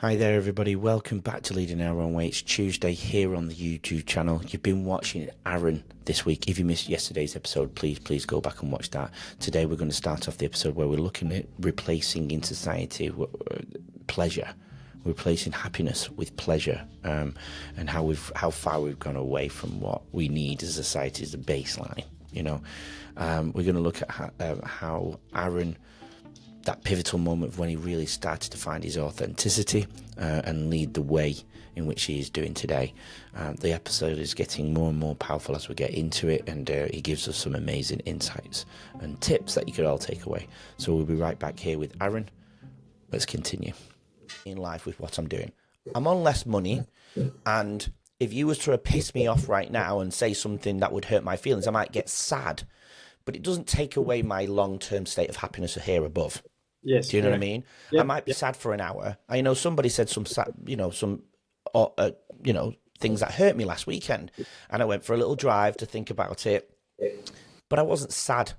Hi there, everybody. Welcome back to Leading Our Own Way. It's Tuesday here on the YouTube channel. You've been watching Aaron this week. If you missed yesterday's episode, please go back and watch that. Today, we're going to start off the episode where we're looking at replacing in society pleasure, replacing happiness with pleasure, and how far we've gone away from what we need as a society as a baseline. We're going to look at how Aaron, that pivotal moment of when he really started to find his authenticity and lead the way in which he is doing today. The episode is getting more and more powerful as we get into it, and he gives us some amazing insights and tips that you could all take away. So we'll be right back here with Aaron. Let's continue. In life with what I'm doing, I'm on less money, and if you was to piss me off right now and say something that would hurt my feelings, I might get sad, but it doesn't take away my long-term state of happiness here above. Yes. Do you know what I mean? Yep. I might be sad for an hour. I know somebody said some things that hurt me last weekend, and I went for a little drive to think about it, but I wasn't sad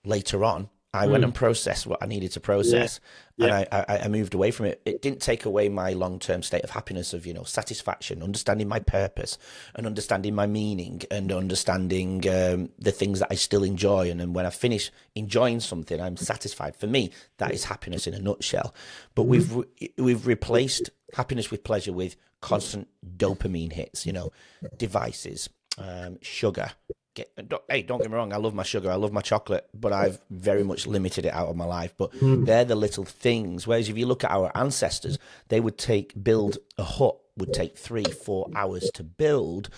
later on. I went and processed what I needed to process, and I moved away from it. It didn't take away my long-term state of happiness of, satisfaction, understanding my purpose and understanding my meaning and understanding the things that I still enjoy. And then when I finish enjoying something, I'm satisfied. For me, that is happiness in a nutshell. But we've replaced happiness with pleasure with constant dopamine hits, devices, sugar. Hey, don't get me wrong, I love my sugar, I love my chocolate, but I've very much limited it out of my life. But they're the little things. Whereas if you look at our ancestors, they would build a hut would take 3-4 hours to build,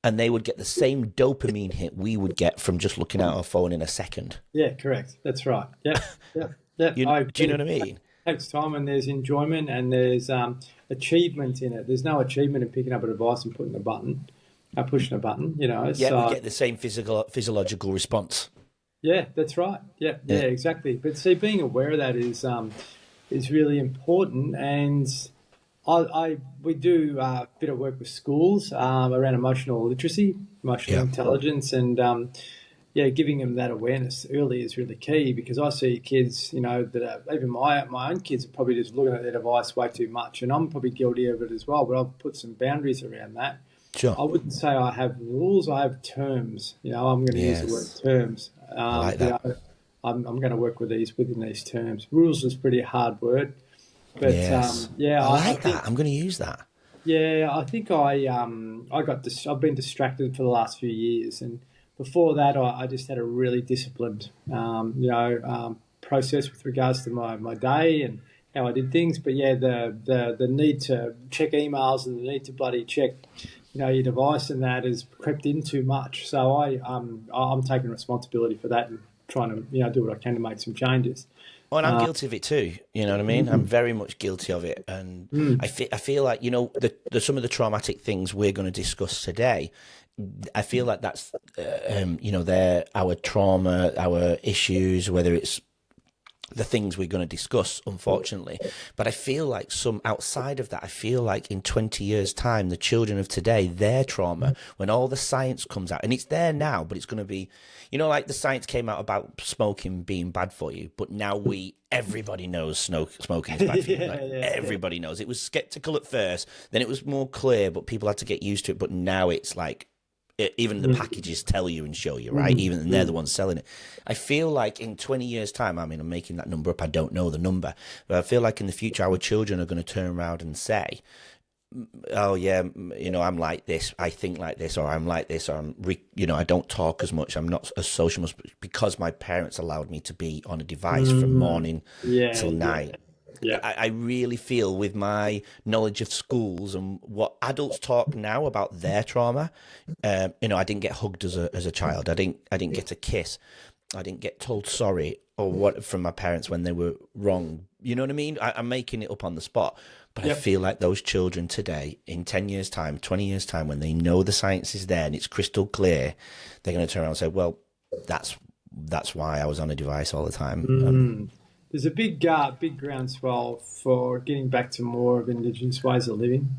and they would get the same dopamine hit we would get from just looking at our phone in a second. Yeah, correct. That's right. Yeah. Do you know what I mean? It takes time, and there's enjoyment, and there's achievement in it. There's no achievement in picking up a device and pushing a button. We get the same physiological response. Yeah, that's right. Yeah, exactly. But see, being aware of that is really important. And we do a bit of work with schools around emotional literacy, emotional intelligence, and giving them that awareness early is really key, because I see kids, that are, even my own kids are probably just looking at their device way too much, and I'm probably guilty of it as well. But I've put some boundaries around that. Sure. I wouldn't say I have rules. I have terms. I'm going to use the word terms. I like that. I'm going to work within these terms. Rules is a pretty hard word, but yes. I think that. I'm going to use that. Yeah, I think I've been distracted for the last few years, and before that, I just had a really disciplined, process with regards to my day and how I did things. But the need to check emails and the need to bloody check your device and that has crept in too much. So I'm taking responsibility for that and trying to do what I can to make some changes. Oh, and I'm guilty of it too. You know what I mean? I'm very much guilty of it, and I feel like some of the traumatic things we're going to discuss today. I feel like that's they're our trauma, our issues, whether it's the things we're going to discuss, unfortunately. But I feel like outside of that, I feel like in 20 years' time, the children of today, their trauma, when all the science comes out, and it's there now, but it's going to be, like the science came out about smoking being bad for you, but now everybody knows smoking is bad for you. Everybody knows. It was skeptical at first, then it was more clear, but people had to get used to it. But now it's like, even the packages tell you and show you, right? Even and they're the ones selling it. I feel like in 20 years' time, I'm making that number up. I don't know the number, but I feel like in the future, our children are going to turn around and say, "Oh yeah, I'm like this. I think like this, or I'm like this, or I don't talk as much. I'm not as social because my parents allowed me to be on a device from morning till night." Yeah. I really feel with my knowledge of schools and what adults talk now about their trauma, I didn't get hugged as a child. I didn't get a kiss. I didn't get told sorry or what from my parents when they were wrong. You know what I mean? I'm making it up on the spot, but I feel like those children today, in 10 years' time, 20 years' time, when they know the science is there and it's crystal clear, they're going to turn around and say, "Well, that's why I was on a device all the time." There's a big groundswell for getting back to more of Indigenous ways of living.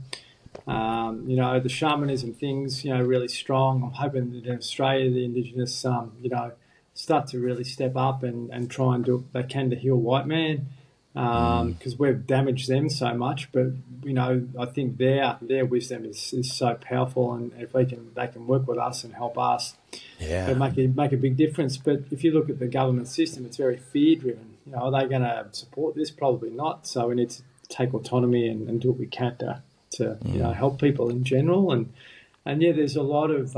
The shamanism thing's, really strong. I'm hoping that in Australia, the Indigenous, start to really step up and try and do what they can to heal white man. because we've damaged them so much. But I think their wisdom is so powerful, and if they can work with us and help us, it'll make a big difference. But if you look at the government system, it's very fear driven. Are they going to support this? Probably not. So we need to take autonomy and do what we can to help people in general. And there's a lot of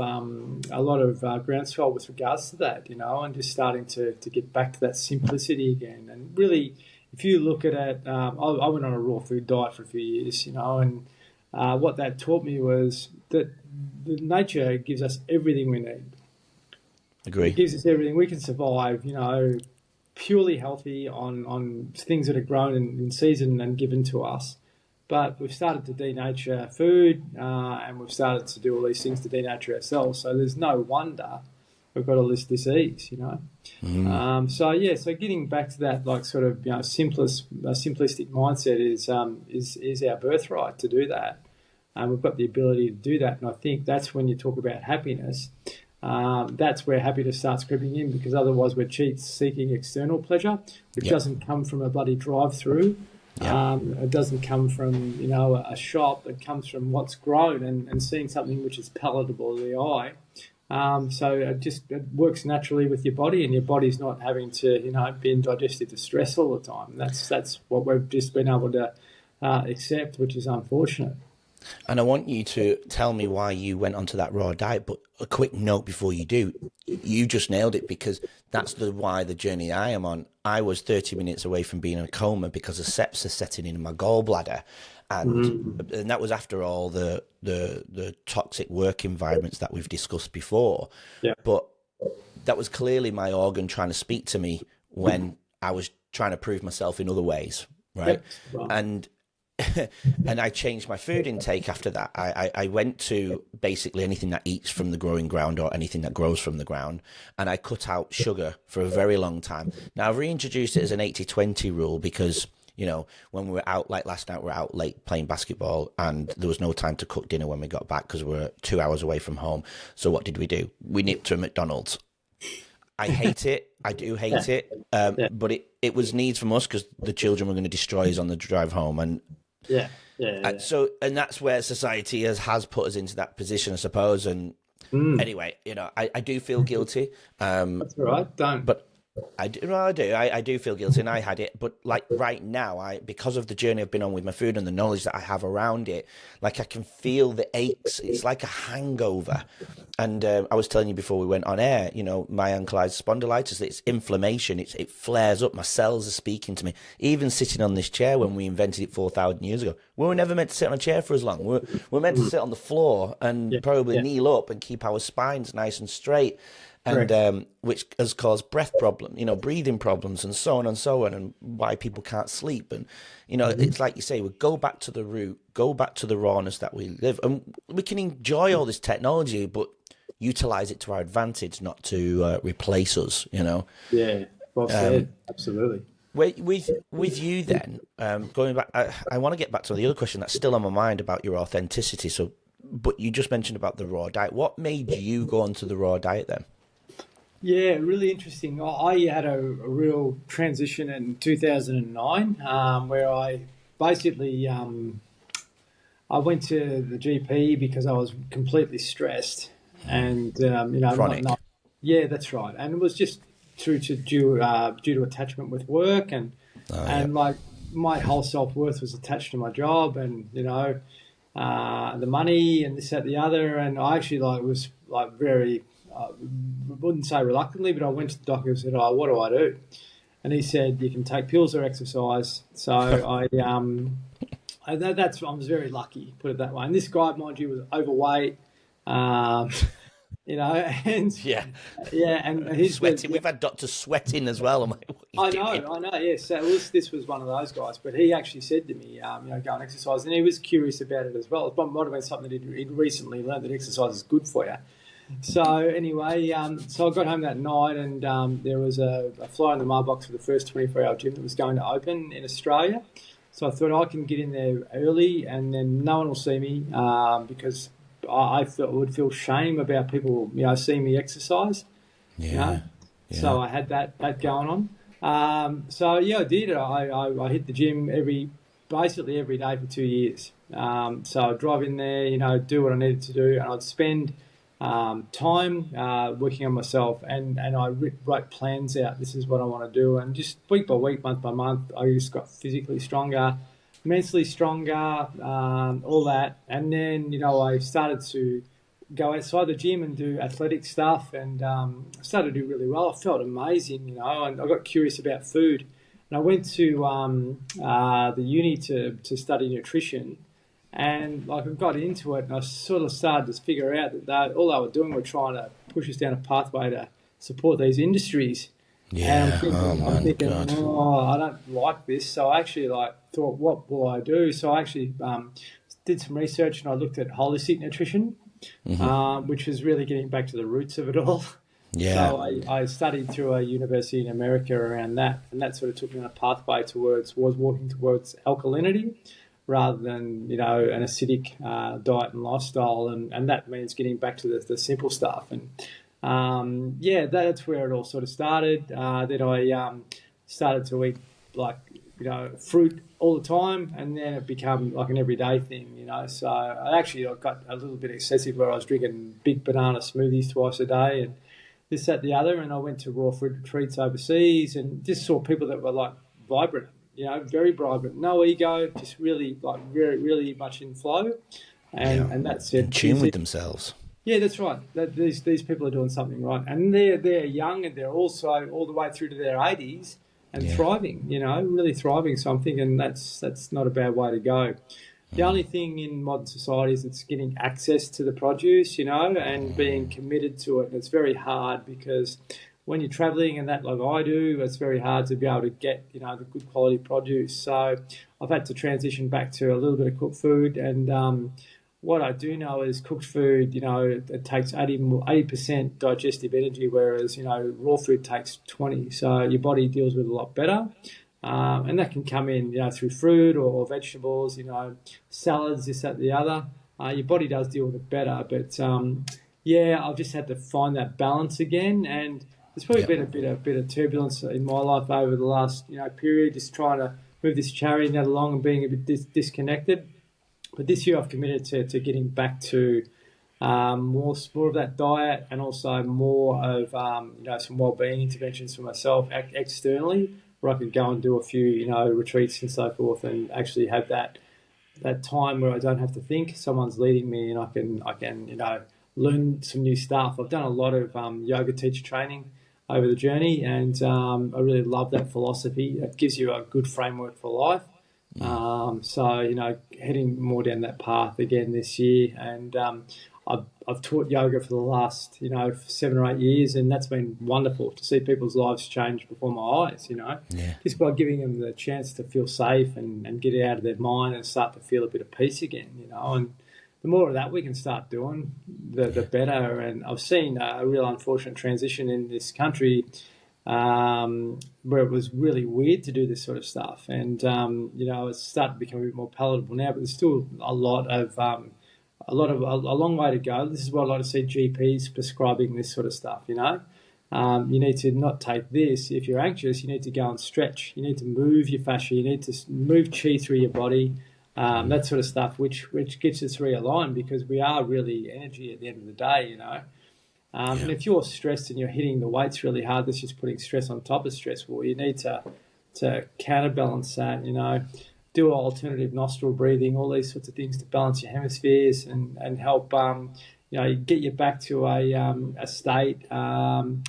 groundswell with regards to that, and just starting to get back to that simplicity again. And really, if you look at it, I went on a raw food diet for a few years, and what that taught me was that nature gives us everything we need. Agree. It gives us everything. We can survive, purely healthy on things that are grown in season and given to us. But we've started to denature food, and we've started to do all these things to denature ourselves. So there's no wonder we've got all this disease, So getting back to that, simplistic mindset is our birthright to do that. We've got the ability to do that, and I think that's when you talk about happiness. That's where happiness starts creeping in, because otherwise we're seeking external pleasure, which doesn't come from a bloody drive-through. It doesn't come from a shop. It comes from what's grown and seeing something which is palatable to the eye. So it works naturally with your body, and your body's not having to be in digestive distress all the time. That's what we've just been able to accept, which is unfortunate. And I want you to tell me why you went onto that raw diet, but a quick note before you do. You just nailed it, because that's why the journey I am on. I was 30 minutes away from being in a coma because of sepsis setting in my gallbladder. And that was after all the toxic work environments that we've discussed before. Yeah. But that was clearly my organ trying to speak to me when I was trying to prove myself in other ways, right? Wow. And I changed my food intake after that. I went to basically anything that eats from the growing ground or anything that grows from the ground, and I cut out sugar for a very long time. Now, I've reintroduced it as an 80-20 rule because, when we were out, like last night, we were out late playing basketball, and there was no time to cook dinner when we got back because we were 2 hours away from home. So what did we do? We nipped to a McDonald's. I hate it. I do hate it. But it was needs from us because the children were going to destroy us on the drive home. And So, and that's where society has put us into that position, I suppose. And anyway, I do feel guilty. That's all right. Don't. But I do feel guilty, and I had it. But like right now, because of the journey I've been on with my food and the knowledge that I have around it, like I can feel the aches. It's like a hangover. And I was telling you before we went on air, my ankylosing spondylitis, it's inflammation. It flares up. My cells are speaking to me. Even sitting on this chair when we invented it 4,000 years ago, we were never meant to sit on a chair for as long. We're meant to sit on the floor and probably kneel up and keep our spines nice and straight. And which has caused breath problem, breathing problems, and so on and so on, and why people can't sleep. And it's like you say, we go back to the root, go back to the rawness that we live, and we can enjoy all this technology, but utilize it to our advantage, not to replace us. Yeah, well said. Absolutely. With you then, going back, I want to get back to the other question that's still on my mind about your authenticity. So, but you just mentioned about the raw diet. What made you go onto the raw diet then? Yeah, really interesting. I had a real transition in 2009 where I basically I went to the GP because I was completely stressed and chronic. Yeah, that's right. And it was just due to attachment with work and like my whole self-worth was attached to my job and the money and this, that, the other. And I actually was very. Wouldn't say reluctantly, but I went to the doctor and said, what do I do? And he said, you can take pills or exercise. So I was very lucky, put it that way. And this guy, mind you, was overweight, and and he's sweating. We've had doctors sweating as well. I know. Yes, this was one of those guys. But he actually said to me, go and exercise, and he was curious about it as well. It might have been something that he'd recently learned that exercise is good for you. So anyway, so I got home that night and there was a fly in the mailbox for the first 24-hour gym that was going to open in Australia. So I thought I can get in there early and then no one will see me because I would feel shame about people, seeing me exercise. Yeah. So I had that going on. So yeah, I did. I hit the gym basically every day for 2 years. So I'd drive in there, do what I needed to do, and I'd spend time working on myself, and I wrote plans out. This is what I want to do, and just week by week, month by month, I just got physically stronger, mentally stronger, all that. And then I started to go outside the gym and do athletic stuff, and started to do really well. I felt amazing, and I got curious about food. And I went to the uni to study nutrition, and like I got into it, and I sort of started to figure out that all they were doing were trying to push us down a pathway to support these industries. Yeah. I'm thinking, I don't like this. So I actually thought, what will I do? So I actually did some research, and I looked at holistic nutrition, which was really getting back to the roots of it all. Yeah. So I studied through a university in America around that, and that sort of took me on a pathway was walking towards alkalinity rather than, an acidic diet and lifestyle. And that means getting back to the simple stuff. And that's where it all sort of started. Then I started to eat fruit all the time, and then it became like an everyday thing, So I got a little bit excessive where I was drinking big banana smoothies twice a day and this, that, the other. And I went to raw food retreats overseas and just saw people that were vibrant, very vibrant, no ego, just really very, really much in flow. And that's it. In tune with themselves. Yeah, that's right. These people are doing something right, and they're young, and they're also all the way through to their 80s and thriving. Really thriving. So I'm thinking that's not a bad way to go. The only thing in modern society is it's getting access to the produce, and being committed to it. And it's very hard because when you're traveling and that, like I do, it's very hard to be able to get, the good quality produce. So I've had to transition back to a little bit of cooked food. And what I do know is cooked food, it takes 80% digestive energy, whereas, raw food takes 20. So your body deals with it a lot better. And that can come in, through fruit or vegetables, salads, this, that, the other. Your body does deal with it better. But, I've just had to find that balance again. And there's probably been a bit of turbulence in my life over the last, period, just trying to move this charity net along and being a bit disconnected. But this year I've committed to getting back to more of that diet, and also more of, some wellbeing interventions for myself externally, where I could go and do a few, retreats and so forth, and actually have that time where I don't have to think. Someone's leading me, and I can learn some new stuff. I've done a lot of yoga teacher training over the journey, and I really love that philosophy. It gives you a good framework for life. So heading more down that path again this year, and I've taught yoga for the last 7 or 8 years, and that's been wonderful to see people's lives change before my eyes. Just by giving them the chance to feel safe and get out of their mind and start to feel a bit of peace again. And the more of that we can start doing, the better. And I've seen a real unfortunate transition in this country, where it was really weird to do this sort of stuff, and it's started to become a bit more palatable now, but there's still a long way to go. This is what I like to see GPs prescribing this sort of stuff. You need to not take this. If you're anxious, you need to go and stretch. You need to move your fascia. You need to move chi through your body. That sort of stuff, which gets us realigned, because we are really energy at the end of the day. And if you're stressed and you're hitting the weights really hard, that's just putting stress on top of stress. Well, you need to counterbalance that, do alternative nostril breathing, all these sorts of things to balance your hemispheres and help, get you back to a state of,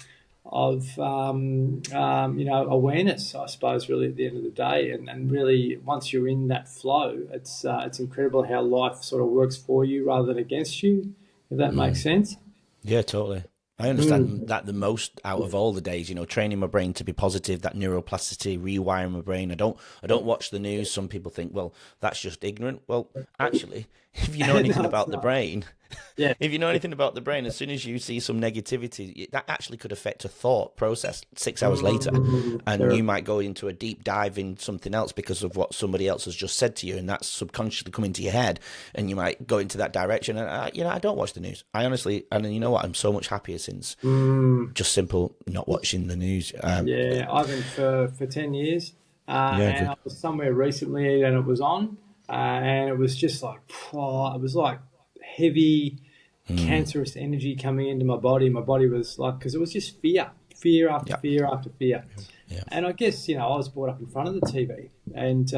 awareness, I suppose, really at the end of the day. And really, once you're in that flow, it's incredible how life sort of works for you rather than against you, if that makes sense. Yeah, totally. I understand that the most out of all the days, training my brain to be positive, that neuroplasticity, rewiring my brain. I don't watch the news. Some people think, well, that's just ignorant. Well, actually, if you know anything about the brain, Yeah. If you know anything about the brain, as soon as you see some negativity, that actually could affect a thought process 6 hours later. And you might go into a deep dive in something else because of what somebody else has just said to you, and that's subconsciously come into your head, and you might go into that direction. And, I don't watch the news. I honestly, and you know what? I'm so much happier since just simple not watching the news. I've been for 10 years. And I was somewhere recently and it was on, and it was just like, it was like heavy, cancerous energy coming into my body. My body was like, because it was just fear after fear after fear. Yeah. And I guess, I was brought up in front of the TV, and,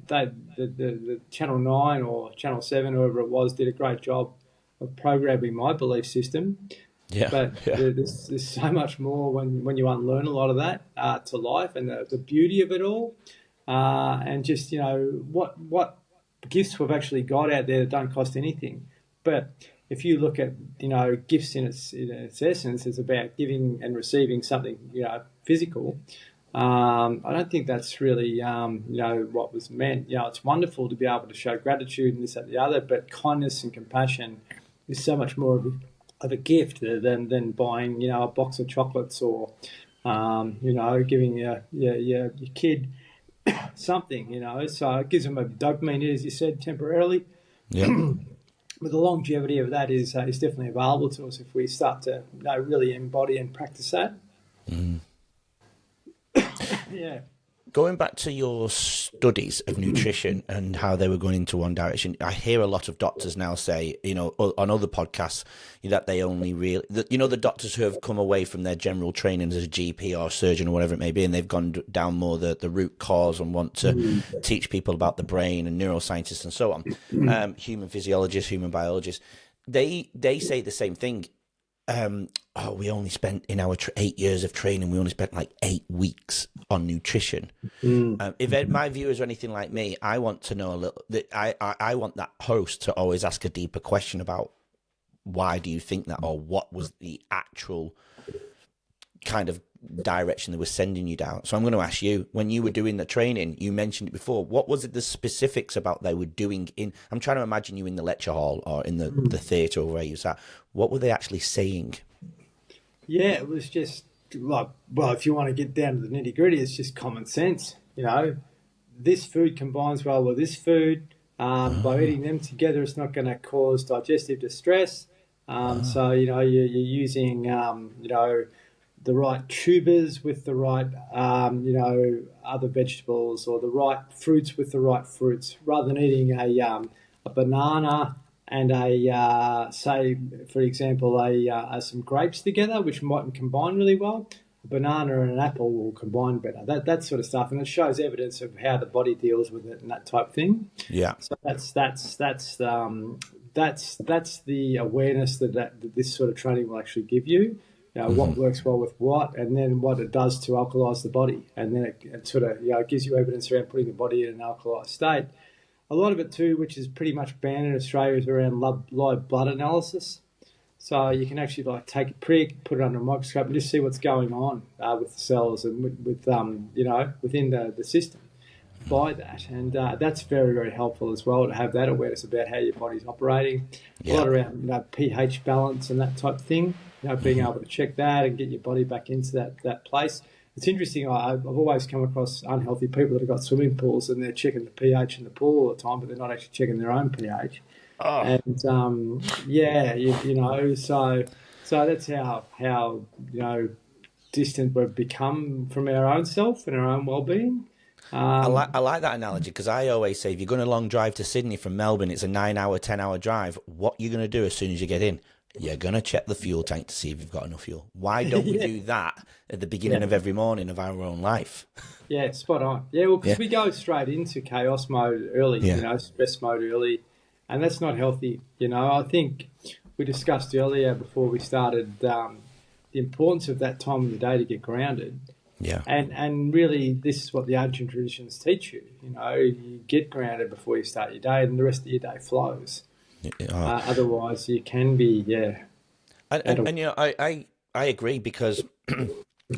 the Channel 9 or Channel 7, whoever it was, did a great job of programming my belief system. Yeah, but there's so much more when you unlearn a lot of that to life, and the beauty of it all, and just what gifts we've actually got out there that don't cost anything. But if you look at gifts in its essence, it's about giving and receiving something physical. I don't think that's really what was meant. It's wonderful to be able to show gratitude and this and the other, but kindness and compassion is so much more of a gift than buying a box of chocolates or giving your kid something, so it gives them a dopamine, as you said, temporarily. But the longevity of that is definitely available to us if we start to really embody and practice that. Yeah. Going back to your studies of nutrition and how they were going into one direction, I hear a lot of doctors now say, on other podcasts, that they only really, the doctors who have come away from their general training as a GP or a surgeon or whatever it may be, and they've gone down more the root cause and want to teach people about the brain and neuroscientists and so on, human physiologists, human biologists, they say the same thing. We only spent in our 8 years of training, we only spent like 8 weeks on nutrition. If my viewers are anything like me, I want to know a little. I want that host to always ask a deeper question about why do you think that, or what was the actual kind of direction they were sending you down. So I'm going to ask you, when you were doing the training, you mentioned it before, what was it, the specifics about they were doing I'm trying to imagine you in the lecture hall or in the theatre or where you sat. What were they actually saying? Yeah, it was just like, well, if you want to get down to the nitty gritty, it's just common sense. This food combines well with this food. By eating them together, it's not going to cause digestive distress. So, you're using, the right tubers with the right, other vegetables, or the right fruits with the right fruits, rather than eating a banana and say, for example, some grapes together, which mightn't combine really well. A banana and an apple will combine better. That sort of stuff, and it shows evidence of how the body deals with it and that type of thing. Yeah. So that's the awareness that this sort of training will actually give you. What works well with what, and then what it does to alkalize the body, and then it sort of gives you evidence around putting the body in an alkalized state. A lot of it too, which is pretty much banned in Australia, is around live blood analysis. So you can actually take a prick, put it under a microscope, and just see what's going on with the cells and with within the system by that. And that's very, very helpful as well, to have that awareness about how your body's operating. A lot around pH balance and that type of thing. Being able to check that and get your body back into that place. It's interesting. I've always come across unhealthy people that have got swimming pools and they're checking the pH in the pool all the time, but they're not actually checking their own pH. Oh. And so that's how distant we've become from our own self and our own well-being. I like that analogy, because I always say, if you're going a long drive to Sydney from Melbourne, it's a 9-hour, 10-hour drive. What you're going to do as soon as you get in, you're going to check the fuel tank to see if you've got enough fuel. Why don't we do that at the beginning of every morning of our own life? Yeah, spot on. Yeah, well, because we go straight into chaos mode early, stress mode early, and that's not healthy. I think we discussed earlier before we started the importance of that time of the day to get grounded. Yeah. And really, this is what the ancient traditions teach you. You get grounded before you start your day, and the rest of your day flows. Otherwise, you can be, I agree, because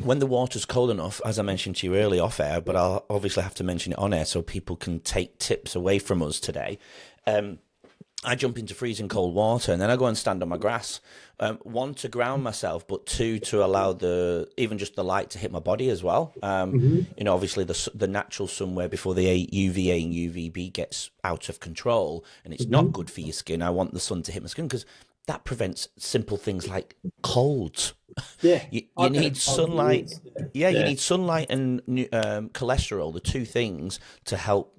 when the water's cold enough, as I mentioned to you earlier off air, but I'll obviously have to mention it on air so people can take tips away from us today. I jump into freezing cold water, and then I go and stand on my grass. One, to ground myself, but two, to allow even just the light to hit my body as well. Obviously the natural sunwear before the UVA and UVB gets out of control, and it's not good for your skin. I want the sun to hit my skin because that prevents simple things like colds. Yeah, you need sunlight. You need sunlight and cholesterol, the two things to help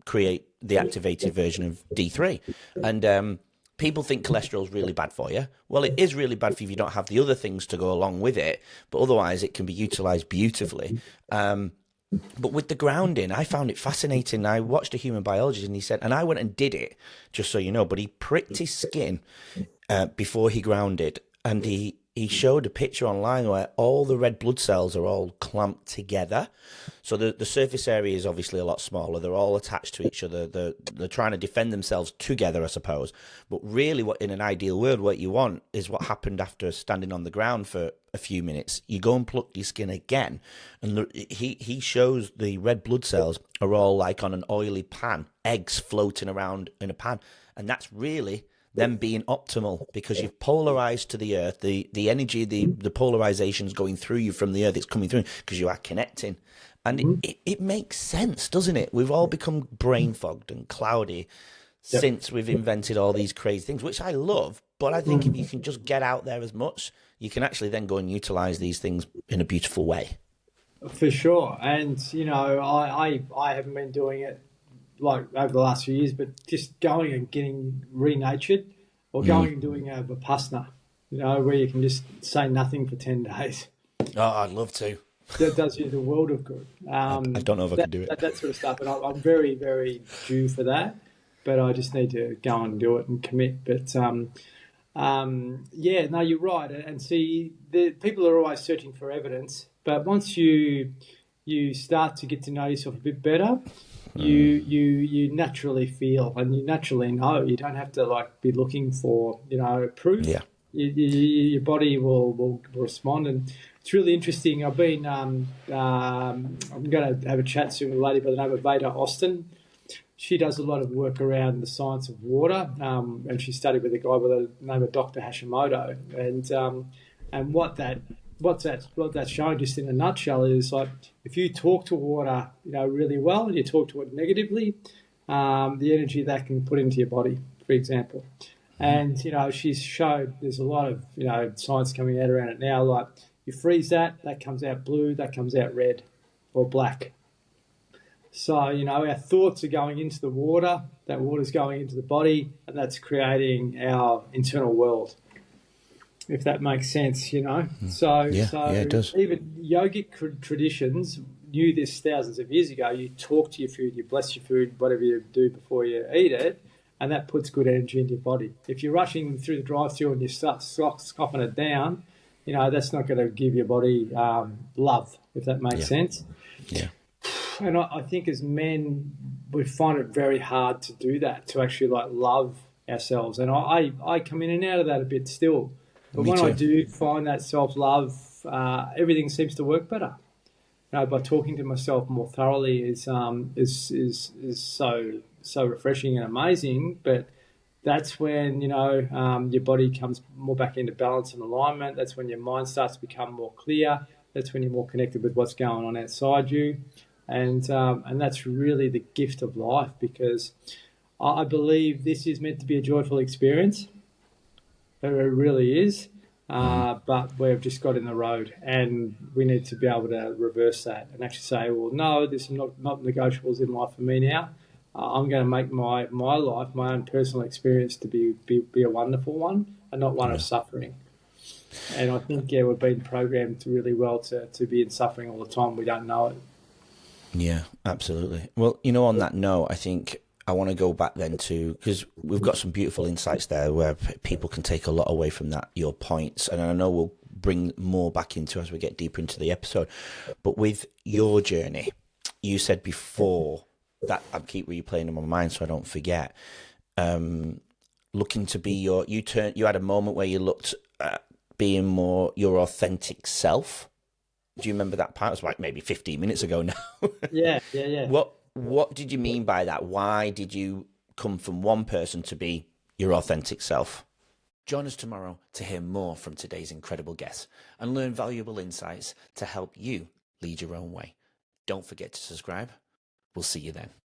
create the activated version of D3. And people think cholesterol is really bad for you. Well, it is really bad for you if you don't have the other things to go along with it, but otherwise it can be utilized beautifully. But with the grounding, I found it fascinating. I watched a human biologist, and he said, and I went and did it, just so you know, but he pricked his skin before he grounded, and he showed a picture online where all the red blood cells are all clamped together. So the surface area is obviously a lot smaller. They're all attached to each other. They're trying to defend themselves together, I suppose. But really, what in an ideal world, what you want is what happened after standing on the ground for a few minutes. You go and pluck your skin again, and he shows the red blood cells are all like on an oily pan, eggs floating around in a pan. And that's really them being optimal, because you've polarized to the earth. The energy, the polarization's going through you from the earth. It's coming through because you are connecting. And it makes sense, doesn't it? We've all become brain fogged and cloudy since we've invented all these crazy things, which I love. But I think if you can just get out there as much, you can actually then go and utilize these things in a beautiful way. For sure. And, I haven't been doing it like over the last few years, but just going and getting renatured, or going and doing a Vipassana, where you can just say nothing for 10 days. Oh, I'd love to. That does you the world of good. I don't know if I could do it. That sort of stuff. And I'm very, very due for that, but I just need to go and do it and commit. But, no, you're right. And see, people are always searching for evidence, but once you start to get to know yourself a bit better, you naturally feel and you naturally know. You don't have to be looking for proof. Yeah. Your body will respond, and it's really interesting. I've been I'm going to have a chat soon with a lady by the name of Veda Austin. She does a lot of work around the science of water, and she studied with a guy by the name of Dr. Hashimoto, and what that's showing, just in a nutshell, is if you talk to water, really well, and you talk to it negatively, the energy that can put into your body, for example. And she's showed there's a lot of science coming out around it now. Like, you freeze that comes out blue, that comes out red or black. So our thoughts are going into the water, that water's going into the body, and that's creating our internal world, if that makes sense, So it does. Even yogic traditions knew this thousands of years ago. You talk to your food, you bless your food, whatever you do before you eat it, and that puts good energy into your body. If you're rushing through the drive-thru and you start scoffing it down, that's not going to give your body love, if that makes sense. Yeah. And I think as men, we find it very hard to do that, to actually love ourselves. And I come in and out of that a bit still. But when I do find that self-love, everything seems to work better. By talking to myself more thoroughly is so refreshing and amazing. But that's when your body comes more back into balance and alignment. That's when your mind starts to become more clear. That's when you're more connected with what's going on outside you, and that's really the gift of life, because I believe this is meant to be a joyful experience. It really is, but we've just got in the road, and we need to be able to reverse that and actually say, well, no, there's not negotiables in life for me now. I'm going to make my life, my own personal experience, to be a wonderful one, and not one of suffering. And I think, we've been programmed really well to be in suffering all the time. We don't know it. Yeah, absolutely. Well, on that note, I think I want to go back then to, because we've got some beautiful insights there where people can take a lot away from that, your points. And I know we'll bring more back into as we get deeper into the episode. But with your journey, you said before that, I keep replaying in my mind so I don't forget, looking to be you had a moment where you looked at being more your authentic self. Do you remember that part? It was like maybe 15 minutes ago now. Yeah. What did you mean by that? Why did you come from one person to be your authentic self. Join us tomorrow to hear more from today's incredible guests and learn valuable insights to help you lead your own way. Don't forget to subscribe. We'll see you then.